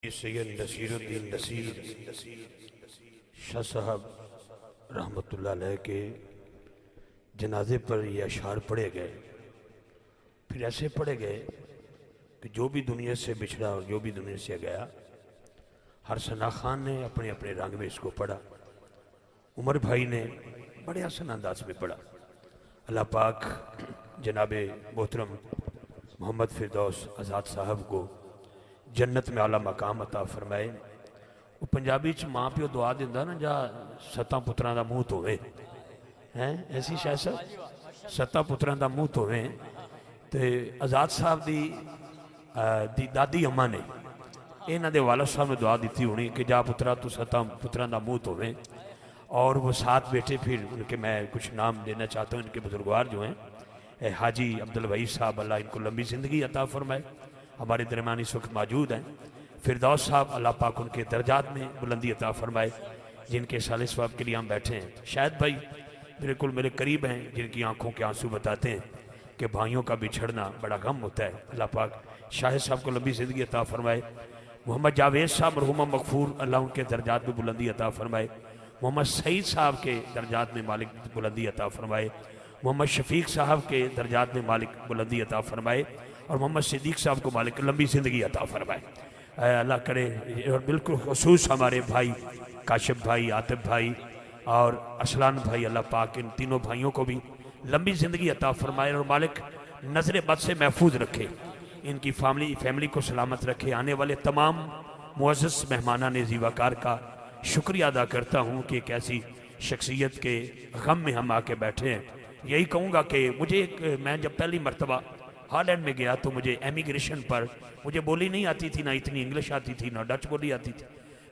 सैयद नसीरुद्दीन नसीर शाह साहब रहमतुल्लाह अलैह के जनाजे पर ये अशार पढ़े गए। फिर ऐसे पढ़े गए कि जो भी दुनिया से बिछड़ा और जो भी दुनिया से गया, हर सना खान ने अपने अपने रंग में इसको पढ़ा। उमर भाई ने बड़े आसान अंदाज में पढ़ा। अल्लाह पाक जनाबे मोहतरम मोहम्मद फिरदौस आज़ाद साहब को जन्नत में आला मकाम अता फरमाए। वो पंजाबी च माँ प्यो दुआ दिंदा ना, जा सत्तां पुत्रां दा मुँह धोवे, हैं ऐसी शायद सत्तां पुत्रां दा मुँह धोवे। तो आज़ाद साहब दी दादी अम्मा ने इन्हां दे वालिद साहब ने दुआ दी होनी कि जा पुत्रा तू सत्तां पुत्रां दा मुँह धोवे। और वो 7 बेटे, फिर उनके मैं कुछ नाम देना चाहता हूँ। इनके बुजुर्गवार जो हैं, हाजी अब्दुल वहीद साहब, अल्लाह इनको लंबी ज़िंदगी अता फरमाए, हमारे दरमियान इस वक्त मौजूद हैं। फिरदौस साहब, अल्लाह पाक उनके दर्जात में बुलंदी अता फरमाए, जिनके साले सवाब के लिए हम बैठे हैं। शायद भाई बिल्कुल मेरे करीब हैं, जिनकी आंखों के आंसू बताते हैं कि भाइयों का बिछड़ना बड़ा गम होता है। अल्लाह पाक शाहिद साहब को लंबी ज़िंदगी अता फरमाए। मोहम्मद जावेद साहब मरहूमा मगफूर, अल्लाह उनके दर्जात में बुलंदी अता फरमाए। मोहम्मद सईद साहब के दर्जात में मालिक बुलंदी अता फरमाए। मोहम्मद शफीक साहब के दर्जात में मालिक बुलंदी अता फरमाए। और मोहम्मद सिद्दीक साहब को मालिक लंबी ज़िंदगी अता फरमाए। अल्लाह करे। और बिल्कुल खुसूस हमारे भाई काशिफ भाई, आतिफ भाई और असलान भाई, अल्लाह पाक इन तीनों भाइयों को भी लंबी ज़िंदगी अता फरमाए और मालिक नज़र बद से महफूज रखे, इनकी फैमिली को सलामत रखे। आने वाले तमाम मुअज़्ज़ज़ मेहमानान ज़ीवाकार का शुक्रिया अदा करता हूँ कि एक ऐसी शख्सियत के गम में हम आके बैठे हैं। यही कहूँगा कि मैं जब पहली मरतबा हॉलैंड में गया तो मुझे एमिग्रेशन पर मुझे बोली नहीं आती थी, ना इतनी इंग्लिश आती थी, ना डच बोली आती थी।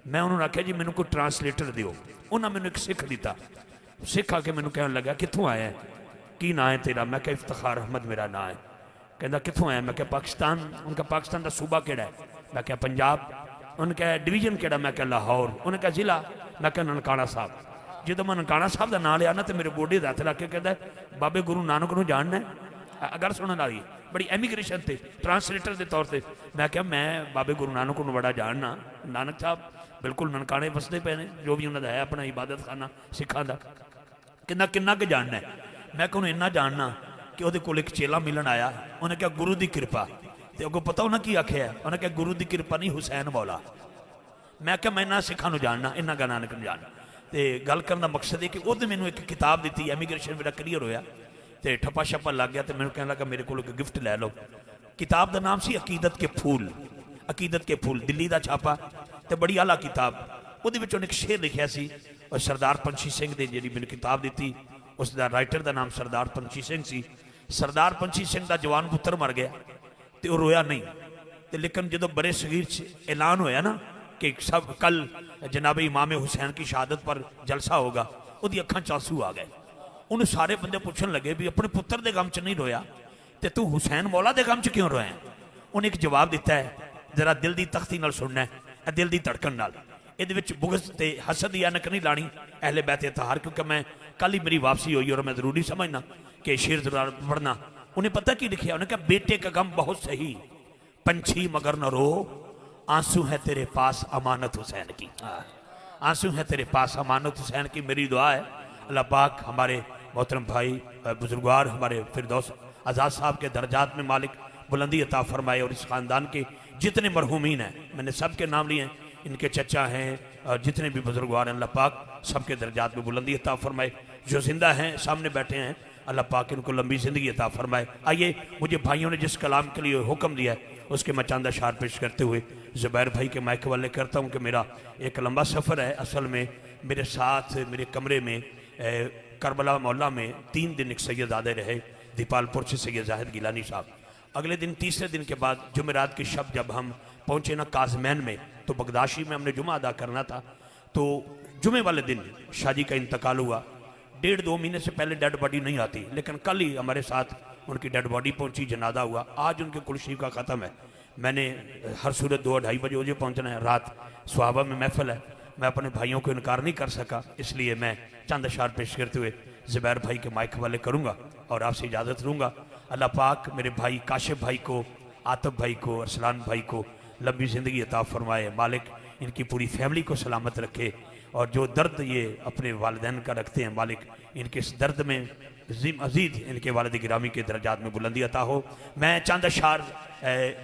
मैं उन्होंने आख्या जी मैंने कोई ट्रांसलेटर दियो। उन्होंने मैंने एक सिख दिता। सिख आके मैंने कहने लगा कितों आया है, की ना है तेरा? मैं क्या इफ्तिखार अहमद मेरा ना है। कहता कितों आया? मैं क्या पाकिस्तान। उनका पाकिस्तान का सूबा केड़ा है? मैं क्या पंजाब। उनका डिवीजन केड़ा? मैं क्या लाहौर। उन्हें क्या जिला? मैं क्या ननकाना साहब। जो मैं ननकाना साहब का नाम लिया ना तो मेरे गोडे हथ रख के कहता बाबे गुरु नानक को जानना है। अगर सुनने वाली बड़ी एमिग्रेशन थे ट्रांसलेटर के तौर पर। मैं क्या मैं बाबे गुरु नानक को बड़ा जानना। नानक साहब बिल्कुल ननकाने वसते पे ने, जो भी उन्होंने है अपना इबादत खाना सिखा का। किन्ना कि जानना है? मैं कहूँ इन्ना जानना कि वो कोल एक चेला मिलन आया। उन्हें क्या गुरु की कृपा। तो अगों पता उन्हें की आख्या? उन्हें क्या गुरु की कृपा नहीं, हुसैन मौला। मैं क्या मैं इन्ना सिखा जानना, इन्ना गा नानक जानना। तो गल करने का मकसद है कि उसने मैंने एक किताब दी। एमिग्रेशन मेरा क्लीयर होया तो ठप्पा छप्पा लग गया। तो मैंने कहने लगा मेरे को एक गिफ्ट लै लो। किताब का नाम सी अकीदत के फूल। अकीदत के फूल दिल्ली का छापा, तो बड़ी आला किताब। वो एक शेर लिखा सी और सरदार पंछी सिंह ने जी मैंने किताब दी, उसका राइटर का नाम सरदार पंछी सिंह सी। सरदार पंछी सिंह का जवान पुत्र मर गया तो रोया नहीं। तो लेकिन जो बड़े सगीर ऐलान होया ना कि सब कल जनाब इमाम हुसैन की शहादत पर जलसा होगा, उसकी अखां च आंसू आ गए। उन्हें सारे बंदे पूछन लगे भी अपने पुत्र के गम च नहीं रोया तो तू हुसैन मौला के गम च क्यों रोया? उन्हें एक जवाब दिता है, जरा दिल की तख्ती नाल सुनना है, दिल की धड़कन नाल। ये बुगज ते हसद या नक नहीं लानी अहले बैत इतहार, क्योंकि मैं कल ही मेरी वापसी हुई और मैं जरूरी समझना कि शेर जरूर पढ़ना। उन्हें पता की लिखा? उन्हें कहा बेटे का गम बहुत सही, पंछी मगर न रो, आंसू है तेरे पास अमानत हुसैन की। आंसू है तेरे पास अमानत हुसैन की। मेरी दुआ है अल्लाह पाक हमारे मोहतरम भाई बुजुर्गवार हमारे फिरदौस आज़ाद साहब के दर्जात में मालिक बुलंदी अता फरमाए। और इस ख़ानदान के जितने मरहूमीन हैं, मैंने सब के नाम लिए हैं, इनके चचा हैं और जितने भी बुजुर्गवार हैं, अल्लाह पाक सबके दर्जात में बुलंदी अता फरमाए। जो जिंदा हैं सामने बैठे हैं, अल्लाह पाक इनको लंबी ज़िंदगी अता फरमाए। आइए, मुझे भाइयों ने जिस कलाम के लिए हुक्म दिया है उसके मैं चंद अशार पेश करते हुए ज़ुबैर भाई के माइक वाले करता हूँ कि मेरा एक लंबा सफ़र है। असल में मेरे साथ मेरे कमरे में करबला मोहल्ला में 3 दिन एक सैयदादे रहे, दीपालपुर से सैयद जाहिद गिलानी साहब। अगले दिन तीसरे दिन के बाद जुमेरात की शब जब हम पहुँचे ना काजमैन में, तो बगदाशी में हमने जुमा अदा करना था। तो जुमे वाले दिन शादी का इंतकाल हुआ। 1.5-2 महीने से पहले डेड बॉडी नहीं आती, लेकिन कल ही हमारे साथ उनकी डेड बॉडी पहुंची, जनाजा हुआ। आज उनके कुलशी का ख़त्म है। मैंने हर सूरत 2-2:30 बजे मुझे पहुंचना है। रात सुहाबा में महफिल है, मैं अपने भाइयों को इनकार नहीं कर सका, इसलिए मैं चंद अशार पेश करते हुए ज़ुबैर भाई के माइक वाले करूँगा और आपसे इजाज़त लूँगा। अल्लाह पाक मेरे भाई काशिफ भाई को, आतिफ भाई को, अरसलान भाई को लंबी ज़िंदगी अता फरमाए। मालिक इनकी पूरी फैमिली को सलामत रखे और जो दर्द ये अपने वालिदैन का रखते हैं मालिक इनके इस दर्द में अजीज इनके वालिद गिरामी के दर्जात में बुलंदी अता हो। मैं चंद अशार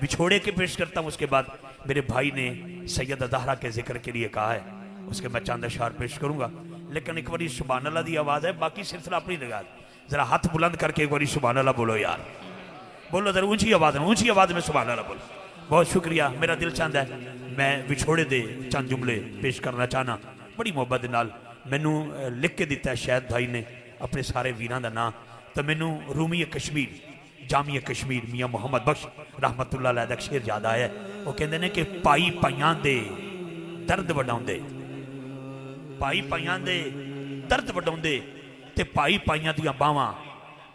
बिछोड़े के पेश करता हूँ, उसके बाद मेरे भाई ने सैयद अज़हरा के जिक्र के लिए कहा है, उसके मैं चंद अशार पेश करूँगा। लेकिन एक बारी सुभान अल्लाह की आवाज़ है, बाकी सिलसिला अपनी लगा। ज़रा हाथ बुलंद करके एक बारी सुभान अल्लाह बोलो यार, बोलो ज़रा ऊँची आवाज़ में सुभान अल्लाह बोलो। बहुत शुक्रिया। मेरा दिल चाहता है मैं विछोड़े दे चंद जुमले पेश करना चाहना बड़ी मुहब्बत के नाल। मैनू लिख के दिता है शायद भाई ने अपने सारे वीरां दा नाम, तो मैनू रूमी कश्मीर जामिया कश्मीर मियाँ मुहम्मद बख्श रहमतुल्लाह अलैह दा शेर याद आया। वो कहते हैं कि पाई पाइयां दे दर्द वडाउंदे, पाई पाइयां दे दर्द वडाउंदे ते पाई पाइयां दियां बावां,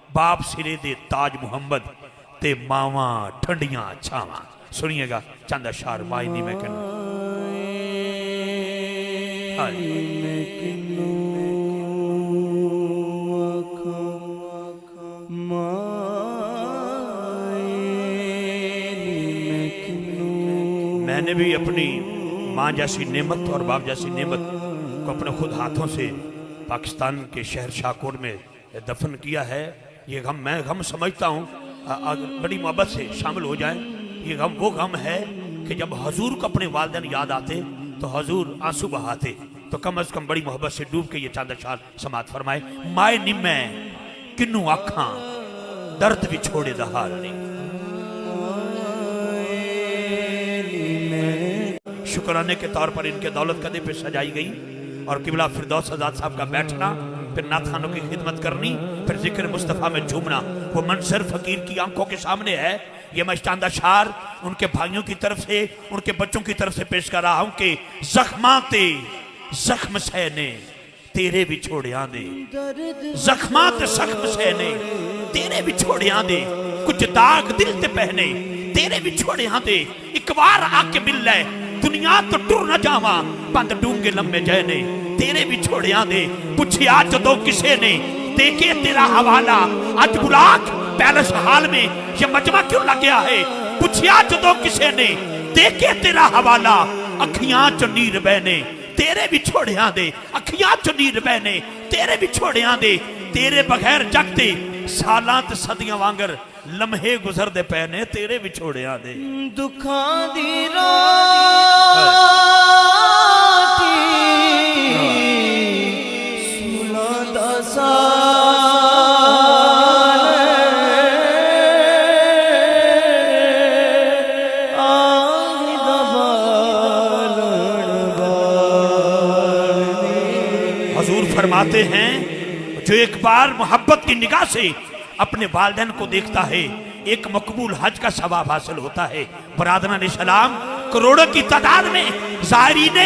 बाप सिरे दे ताज मुहम्मद ते मावां ठंडियां छावां। सुनिएगा चंद अशार माई नी मैं कहना मैंने भी अपनी माँ जैसी नेमत और बाप जैसी नेमत को अपने खुद हाथों से पाकिस्तान के शहर शाहकोट में दफन किया है। ये गम मैं गम समझता हूँ, बड़ी मोहब्बत से शामिल हो जाए। ये गम वो गम है कि जब हजूर को अपने वालिदैन याद आते तो हजूर आंसू बहाते, तो कम अज कम बड़ी मोहब्बत से डूब के ये चंद अशार समात फरमाए। माए निम्मै किन्नू आखां दर्द विछोड़े दा हाल नहीं। शुक्राने के तौर पर इनके दौलत कदे पे सजाई गई और किबला फिरदौस आजाद साहब का बैठना, फिर नाथानों की खिदमत करनी, फिर जिक्र मुस्तफ़ा में झूमना, वो मंजर फकीर की आंखों के सामने है। ये मैं चंद अशार उनके भाइयों की तरफ से उनके बच्चों की तरफ से पेश कर रहा हूं कि जख्माते जख्म सहने तेरे विछोड़ियां दे, जख्माते जख्म सहने तेरे विछोड़ियां दे, कुछ दाग दिल ते पहने तेरे विछोड़ियां दे, एक बार आके मिल ले दुनिया तो टुर न जावा बंद डूंगे लम्बे जैने तेरे विछोड़ियां दे। पुछया जदों किसे ने देखे तेरा हवाला, अज बुलाक पैलेस हाल में ये मजमा क्यों लग गया है। पुछया जदों किसे ने देखे तेरा हवाला, अखियां च नीर बहने तेरे विछोड़ियां दे, अखियां च नीर बहने तेरे विछोड़ियां दे। तेरे बगैर जगते सालां ते सदियां वांगर लम्हे गुजरदे पै ने तेरे विछोड़ियां दे। दुखां दी हजूर फरमाते हैं जो एक बार मोहब्बत की निगाह से अपने वालिदैन को देखता है एक मकबूल हज का सवाब हासिल होता है। बरादरान सलाम करोड़ों की तादाद में ज़ायरीन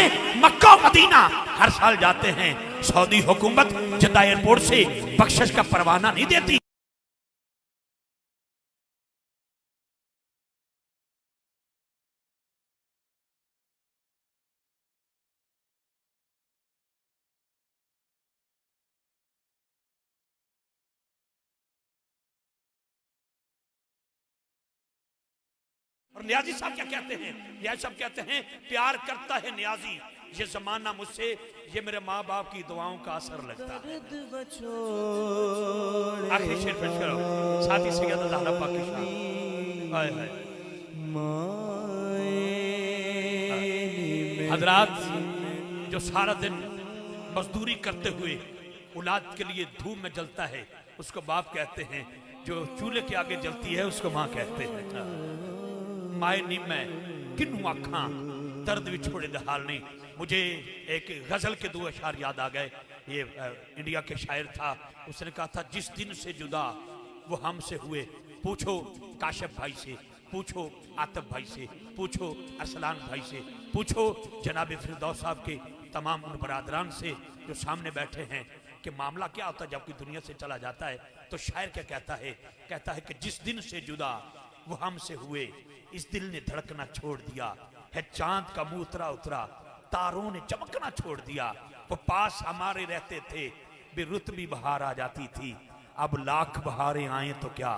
मक्का मदीना हर साल जाते हैं। सऊदी हुकूमत जद्दा एयरपोर्ट से बख्शिश का परवाना नहीं देती। और न्याजी साहब क्या कहते हैं, न्याजी साहब कहते हैं प्यार करता है न्याजी ये जमाना मुझसे, ये मेरे माँ बाप की दुआओं का असर लगता है। आखिरी शेर पेश करो साथी सैयद ज़हरा पाक की शान। हाय हाय हजरात, जो सारा दिन मजदूरी करते हुए औलाद के लिए धूप में जलता है उसको बाप कहते हैं, जो चूल्हे के आगे जलती है उसको माँ कहते हैं। माए नी मैं किन्नू आखां दर्द विछोड़े दा हाल नहीं। मुझे एक गजल के दो अशार याद आ गए। ये इंडिया के शायर था, उसने कहा था जिस दिन से जुदा वो हमसे हुए, पूछो काशिफ भाई से, पूछो आतिफ भाई से, पूछो अरसलान भाई से, पूछो जनाब फिरदौस साहब के तमाम उन बरादरान से जो सामने बैठे हैं कि मामला क्या होता है जब कोई दुनिया से चला जाता है। तो शायर क्या कहता है, कहता है कि जिस दिन से जुदा वो हमसे हुए, इस दिल ने धड़कना छोड़ दिया है, चांद का मुंह उतरा उतरा, तारों ने चमकना छोड़ दिया। वो पास हमारे रहते थे, बेरुत भी बहार आ जाती थी, अब लाख बहारें आए तो क्या,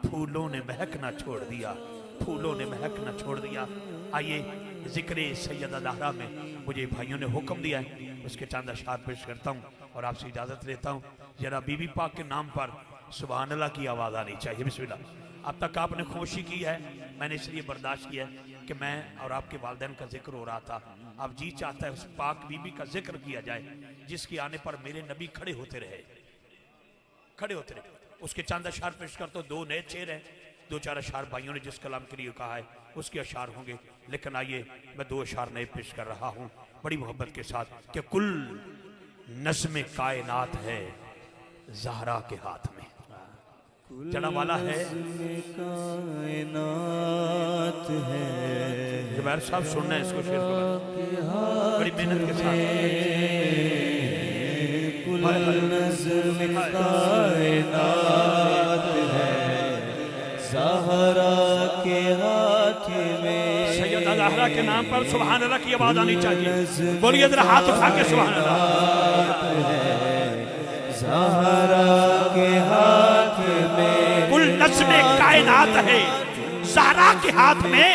फूलों ने महकना छोड़ दिया। फूलों ने महकना छोड़ दिया। आइए जिक्र सैयदा ज़हरा में मुझे भाइयों ने हुक्म दिया है, उसके चंद अशआर पेश करता हूँ और आपसे इजाज़त लेता हूँ। जरा बीबी पाक के नाम पर सुभान अल्लाह की आवाज़ आनी चाहिए। बिस्मिल्लाह। अब तक आपने खामोशी की है, मैंने इसलिए बर्दाश्त किया है कि मैं और आपके वालिदैन का जिक्र हो रहा था। अब जी चाहता है उस पाक बीबी का जिक्र किया जाए जिसके आने पर मेरे नबी खड़े होते रहे, खड़े होते रहे। उसके चंद अशआर पेश कर, तो दो नए शेर हैं, दो चार अशआर भाइयों ने जिस कलाम के लिए कहा है उसके अशआर होंगे, लेकिन आइए मैं दो अशआर नए पेश कर रहा हूँ बड़ी मोहब्बत के साथ कि कुल नज़्म कायनात है ज़हरा के हाथ में। चढ़ा वाला है कायनात है। जुबैर साहब सुनना है इसको, शेर को बड़ी मेहनत के साथ। कुल नज़्म कायनात है ज़हरा के हाथ में। सैयदा ज़हरा के नाम पर सुभान अल्लाह की आवाज़ आनी चाहिए। बोलिए जरा हाथ उठा के सुभान अल्लाह। ज़हरा के हाथ में कुल नज़्म कायनात है ज़हरा के हाथ में,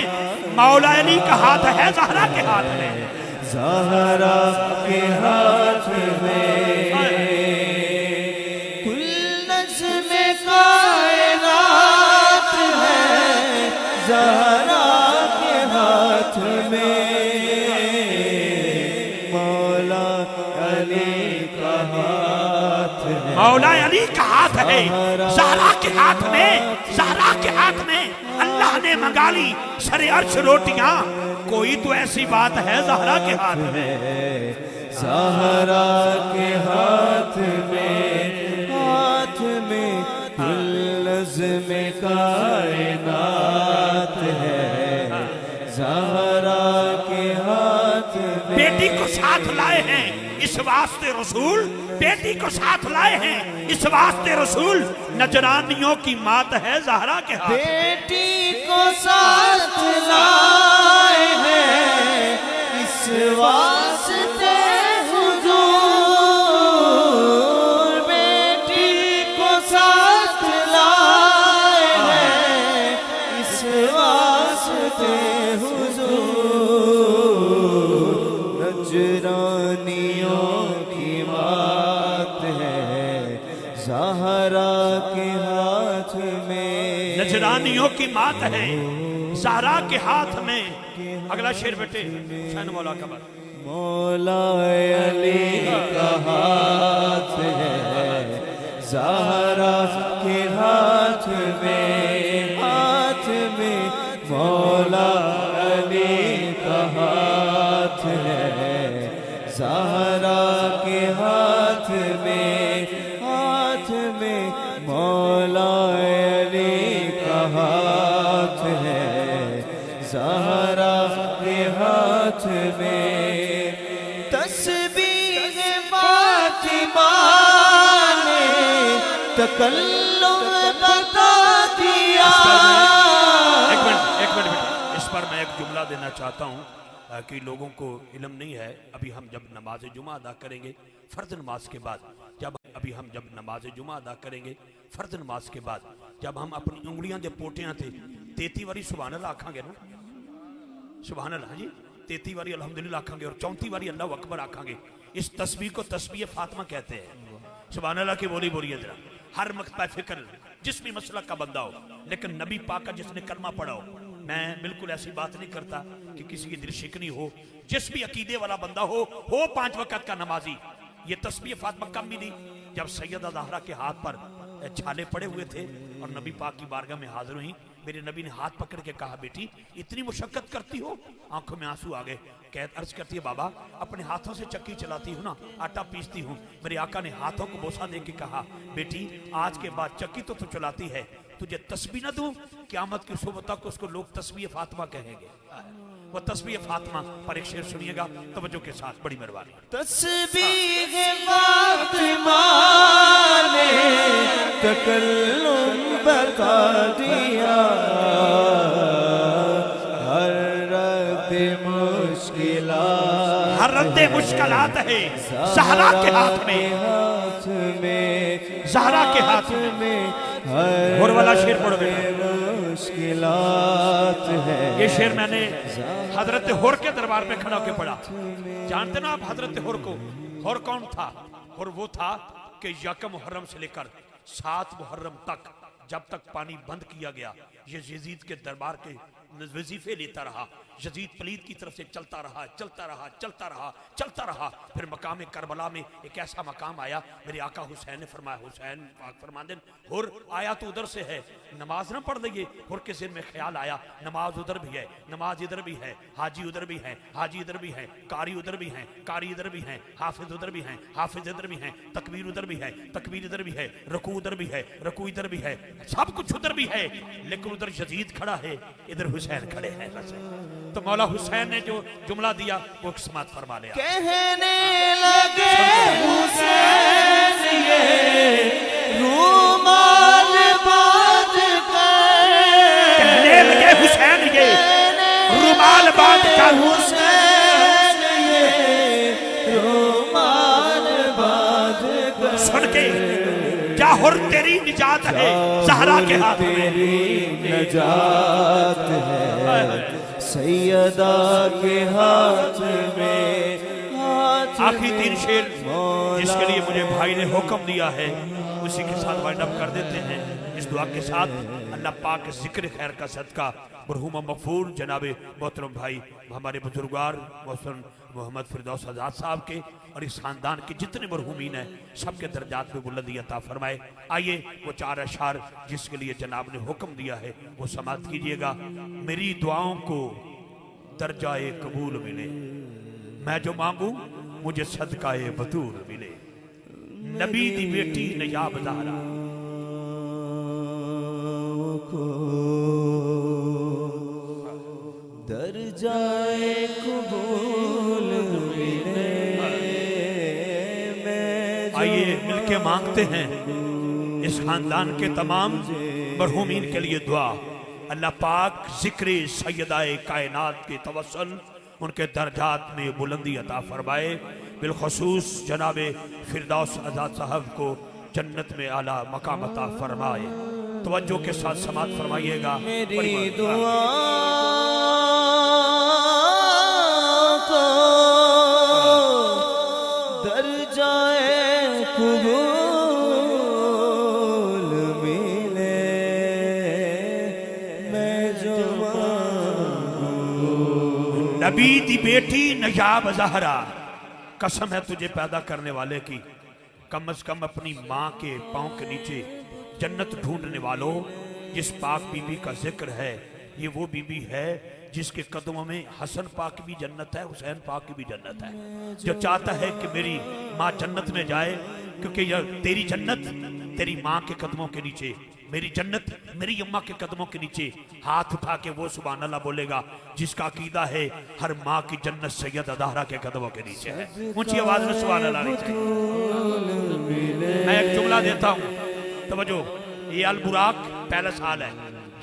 मौला अली का हाथ है ज़हरा के हाथ में। ज़हरा के हाथ में कुल नज़्म कायनात है ज़हरा के हाथ में। मौला अली का हाथ है, मौला अली का हाथ है ज़हरा के हाथ में, ज़हरा के हाथ में। अल्लाह ने मंगा ली सरे अर्श रोटियां, कोई तो ऐसी बात है ज़हरा के हाथ में। ज़हरा के हाथ में, हाथ में कुल नज़्म कायनात है ज़हरा के हाथ में। बेटी को साथ लाए हैं इस वास्ते रसूल, बेटी को साथ लाए हैं इस वास्ते रसूल, नजरानियों की मात है ज़हरा के हाथ। बेटी को साथ लाए हैं इस वास्ते हुजूर, बेटी को साथ लाए हैं इस वास्ते हुजूर। नजरानियों की बात है ज़हरा के हाथ में। नजरानियों की मात है ज़हरा के हाथ में। अगला शेर बेटे हुसैन मौला का बात। मौला अली का हाथ है ज़हरा के हाथ में, हाथ में मौला अली का हाथ है ज़हरा के हाथ में, हाथ में मौला अली का हाथ है ज़हरा के हाथ में। तस्बीह फातिमा ने तकल्लुम बता दिया। एक मिनट बेटे, इस पर मैं एक जुमला देना चाहता हूँ कि लोगों को इल्म नहीं है। अभी हम जब नमाज जुमा अदा करेंगे फ़र्ज़ नमाज के बाद, जब नमाज जुमा अदा करेंगे फ़र्ज़ नमाज के बाद, जब हम अपनी उंगलियां दे पोटियां थे 33 बारी सुभान अल्लाह आखांगे ना, सुभान अल्लाह जी 33 बारी अल्हम्दुलिल्लाह आखांगे और 34 बारी अल्लाह अकबर आखांगे। इस तस्बीह को तस्बीह फातिमा कहते हैं। सुभान अल्लाह की बोलिए जरा। हर मकता फिक्र जिस भी मसलक का बंदा हो, लेकिन नबी पाक का जिसने कलमा पढ़ा हो, मैं बिल्कुल ऐसी बात नहीं करता कि किसी की दिल शिकनी हो, जिस भी अकीदे वाला बंदा हो 5 वक़्त का नमाजी, ये तस्बीह फातिमा कम भी दी जब सैयदा ज़हरा के हाथ पर छाले पड़े हुए थे और नबी पाक की बारगाह में हाजिर हुई। मेरे नबी ने हाथ पकड़ के कहा, बेटी इतनी मुशक्कत करती हो? आंखों में आंसू आ गए। अर्ज करती है, बाबा अपने हाथों से चक्की चलाती हूँ ना, आटा पीसती हूँ। मेरे आका ने हाथों को बोसा दे के कहा, बेटी आज के बाद चक्की तो तू चलाती है, तुझे तस्बीह न दूं? क़यामत की सुबह तक उसको लोग तस्बीह फातिमा कहेंगे। वो तस्बीह फातिमा पर एक शेर सुनिएगा तवज्जो के साथ, बड़ी मेहरबानी। तस्बीह फातिमा ने तकल्लुम बता दिया, हर रद्द मुश्किलात है ज़हरा के हाथ में, ज़हरा के हाथ में। और वाला शेर पढ़ो बेटा। मुश्किलात है। ये शेर मैंने हजरत हुर के दरबार में खड़ा होकर पढ़ा। जानते ना आप हजरत हुर को? हुर कौन था? हुर वो था कि यकम मुहर्रम से लेकर 7 मुहर्रम तक, जब तक पानी बंद किया गया, ये यजीद के दरबार के वजीफे लेता रहा। यजीद पलीद की तरफ से चलता रहा, चलता रहा, चलता रहा, चलता रहा। फिर मकाम करबला में एक ऐसा मकाम आया, मेरे आका हुसैन ने फरमाया, हुसैन पाक फरमाते हैं, हुर आया तो उधर से है, नमाज ना पढ़ लगे। हुर के सिर में ख्याल आया, नमाज उधर भी है, नमाज इधर भी है, हाजी उधर भी है, हाजी इधर भी है, कारी उधर भी है, कारी इधर भी है, हाफिज उधर भी है, हाफिज इधर भी है, तकबीर उधर भी है, तकबीर इधर भी है, रकू उधर भी है, रकू इधर भी है, सब कुछ उधर भी है, लेकिन उधर यजीद खड़ा है, इधर हुसैन खड़े हैं। बस तो मौला हुसैन ने जो जुमला दिया वो समात फरमा लिया। कहने लगे हुसैन ये रूमाल बांध कर, कहने लगे हुसैन ये रूमाल बांध कर, हुसैन ये रूमाल बांध कर। सुन के क्या हुर तेरी निजात है ज़हरा के हाथ में, तेरी नजात है सैयदा के हाथ में। आखिरी 3 शेर जिसके लिए मुझे भाई ने हुक्म दिया है, उसी के साथ वाइंड अप कर देते हैं इस दुआ के साथ। अल्लाह पाक के जिक्र खैर का सदका मरहूम मगफूर जनाबे मोहतरम भाई हमारे बुजुर्गार मोहसन मोहम्मद फिरदौस आज़ाद साहब के और इस खानदान के जितने मरहूमीन हैं सबके दर्जात में बुलंदी अता फरमाए। आइए वो 4 अशार जिसके लिए जनाब ने हुक्म दिया है वो समाप्त कीजिएगा। मेरी दुआओं को दर्जाए कबूल मिले, मैं जो मांगू मुझे सदकाए बतूल मिले। नबी दी बेटी नयाब ज़हरा दर्जाए कबूल मिले। आइए मिलके मांगते हैं इस खानदान के तमाम मरहूमीन के लिए दुआ। अल्लाह पाक जिक्र सैयदाए कायनात के तवस्सुल उनके दर्जात में बुलंदी अता फरमाए। बिलखसूस जनाबे फिरदौस आज़ाद साहब को जन्नत में आला मकाम अता फरमाए। तवज्जो के साथ समात फरमाइएगा। मेरी दुआ को दर्जाए कबूल मिले, मैं जो नबी दी बेटी नयाब ज़हरा, कसम है तुझे पैदा करने वाले की, कम से कम अपनी माँ के पाँव के नीचे जन्नत ढूंढने वालों, जिस पाक बीबी का जिक्र है ये वो बीबी है जिसके कदमों में हसन पाक की भी जन्नत है, हुसैन पाक की भी जन्नत है। जो चाहता है कि मेरी माँ जन्नत में जाए, क्योंकि यह तेरी जन्नत तेरी माँ के कदमों के नीचे, मेरी जन्नत मेरी अम्मा के कदमों के नीचे। हाथ उठा के वो सुभान अल्लाह बोलेगा जिसका अकीदा है हर माँ की जन्नत सैयद ज़हरा के कदमों के नीचे है। ऊंची आवाज में सुभान अल्लाह नहीं चाहिए। मैं एक जुमला देता हूँ, तवज्जो। ये अल बुराक पैलेस हाल है,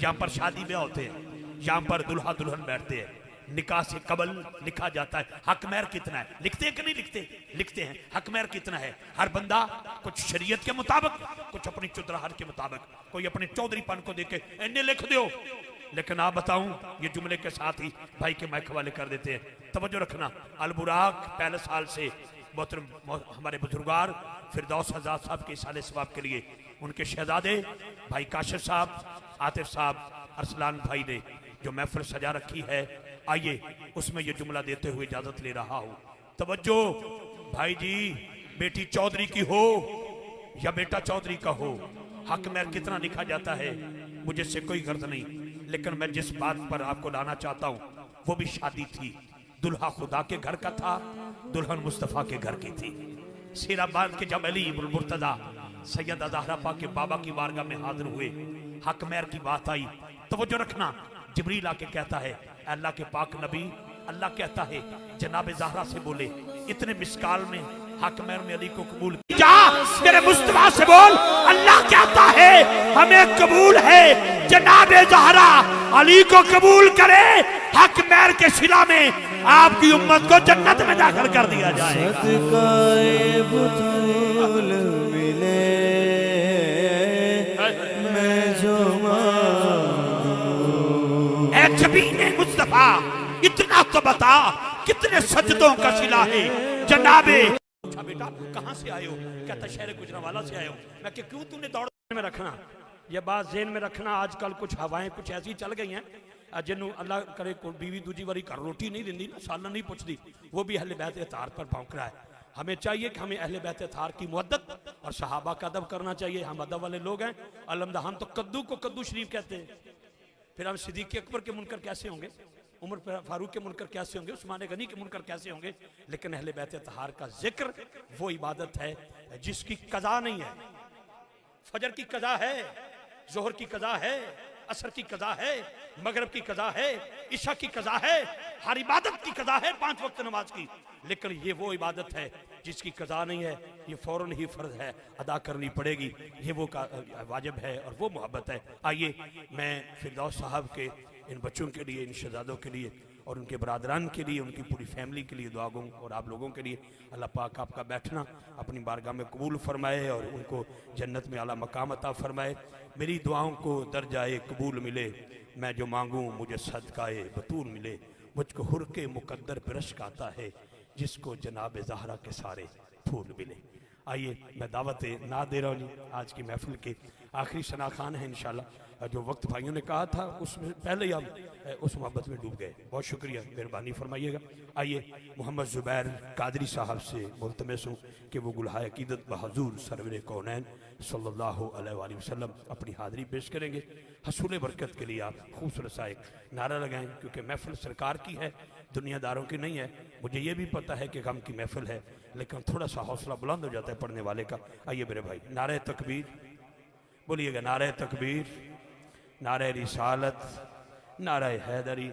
यहाँ पर शादी ब्याह होते हैं, यहाँ पर दुल्हा दुल्हन बैठते हैं, निकाह से कबल लिखा जाता है हक महर कितना है, लिखते हैं कि नहीं लिखते? लिखते हैं हक महर कितना है। हर बंदा कुछ शरीयत के मुताबिक, कुछ अपनी चुतराहट के मुताबिक, कोई अपने चौधरीपन को देख के इन्हें लिख दो। लेकिन आप बताऊं, ये जुमले के साथ ही भाई के माइक वाले कर देते हैं। तवज्जो रखना, अल बुराक पैलेस हाल से मोहतरम हमारे बुजुर्गार फिरदौस आज़ाद साहब के साले सवाब के लिए उनके शहजादे भाई काशिफ साहब, आतिफ साहब, अरसलान भाई ने जो महफिल सजा रखी है, आइए उसमें ये जुमला देते हुए इजाजत ले रहा हूँ। तवज्जो भाई जी, बेटी चौधरी की हो या बेटा चौधरी का हो, हक में कितना लिखा जाता है मुझे से कोई गर्ज नहीं, लेकिन मैं जिस बात पर आपको लाना चाहता हूँ वो भी शादी थी। दुल्हा खुदा के घर का था, दुल्हन मुस्तफ़ा के घर की थी। सीराबाद के जब अली मुर्तज़ा सैयद ज़हरा पाक के बाबा की बारगाह में हाजिर हुए, हक महर की बात आई। तवज्जो रखना, जिब्रील आके कहता है अल्लाह के पाक नबी, अल्लाह कहता है जनाब ज़हरा से बोले इतने मिसकाल में हक महर में अली को कबूल जा, मेरे मुस्तफा से बोल अल्लाह कहता है हमें कबूल है, जनाब ज़हरा अली को कबूल करे, हक महर के सिला में आपकी उम्मत को जन्नत में दाखिल कर दिया जाए। सदकाए बतूल मिले, मैं जो मांगू जबीने मुस्तफा इतना तो बता कितने सजदों का सिला है जनाबे। अच्छा बेटा कहां से आए हो? कहता शहर गुजरांवाला से आए हो। मैं कि क्यों तूने दौड़ में रखना, ये बात ज़हन में रखना। आजकल कुछ हवाएं कुछ ऐसी चल गई हैं जिन्हों अल्लाह करे कोई बीवी दूजी बारी घर रोटी नहीं देती ना, सालन नहीं पुछती, वो भी अहले बैत इतार पर भौंक रहा है। हमें चाहिए कि हमें अहले बैत इतार की मुअद्दत और सहाबा का अदब करना चाहिए। हम अदब वाले लोग हैं अलहमदा। हम तो कद्दू को कद्दू शरीफ कहते हैं, फिर हम सिद्दीक़ अकबर के मुनकर कैसे होंगे, उमर फारूक के मुनकर कैसे होंगे, उस्मान गनी के मुनकर कैसे होंगे। लेकिन अहले बैत इतार का जिक्र वो इबादत है जिसकी कज़ा नहीं है। फजर की कज़ा है, जोहर की कज़ा है, असर की कज़ा है, मगरब की कज़ा है, इशा की कज़ा है, हर इबादत की कज़ा है 5 वक्त नमाज की। लेकिन ये वो इबादत है जिसकी कज़ा नहीं है, ये फौरन ही फ़र्ज है, अदा करनी पड़ेगी। ये वो वाजिब है और वो मोहब्बत है। आइए मैं फिरदौस साहब के इन बच्चों के लिए, इन शहजादों के लिए और उनके बरादरान के लिए, उनकी पूरी फैमिली के लिए दुआ गूँ और आप लोगों के लिए अल्लाह पाक आपका बैठना अपनी बारगाह में कबूल फरमाए और उनको जन्नत में आला मकाम अता फरमाए। मेरी दुआओं को दर्जाए कबूल मिले, मैं जो मांगूँ मुझे सदकाए बतूल मिले। मुझको हुर के मुकद्दर पे रश्क आता है, जिसको जनाब ज़हरा के सारे फूल मिले। आइए मैं दावत ना दे रहा हूँ जी। आज की महफिल के आखिरी सना खान है इंशाल्लाह। जो वक्त भाइयों ने कहा था उसमें पहले ही हम उस मोहब्बत में डूब गए। बहुत शुक्रिया, मेहरबानी फरमाइएगा। आइए मोहम्मद ज़ुबैर कादरी साहब से मुल्तमस हूँ कि वो गुलहाए अक़ीदत बहज़ूर सरवर कौनैन सल्लल्लाहु अलैहि वसल्लम अपनी हाज़िरी पेश करेंगे। हसूल बरकत के लिए आप खूबसूरत सा एक नारा लगाएं, क्योंकि महफिल सरकार की है, दुनियादारों की नहीं है। मुझे ये भी पता है कि गम की महफिल है, लेकिन थोड़ा सा हौसला बुलंद हो जाता है पढ़ने वाले का। आइए मेरे भाई, नारे तकबीर बोलिएगा, नारे तकबीर, नारे रिसालत, नारे हैदरी।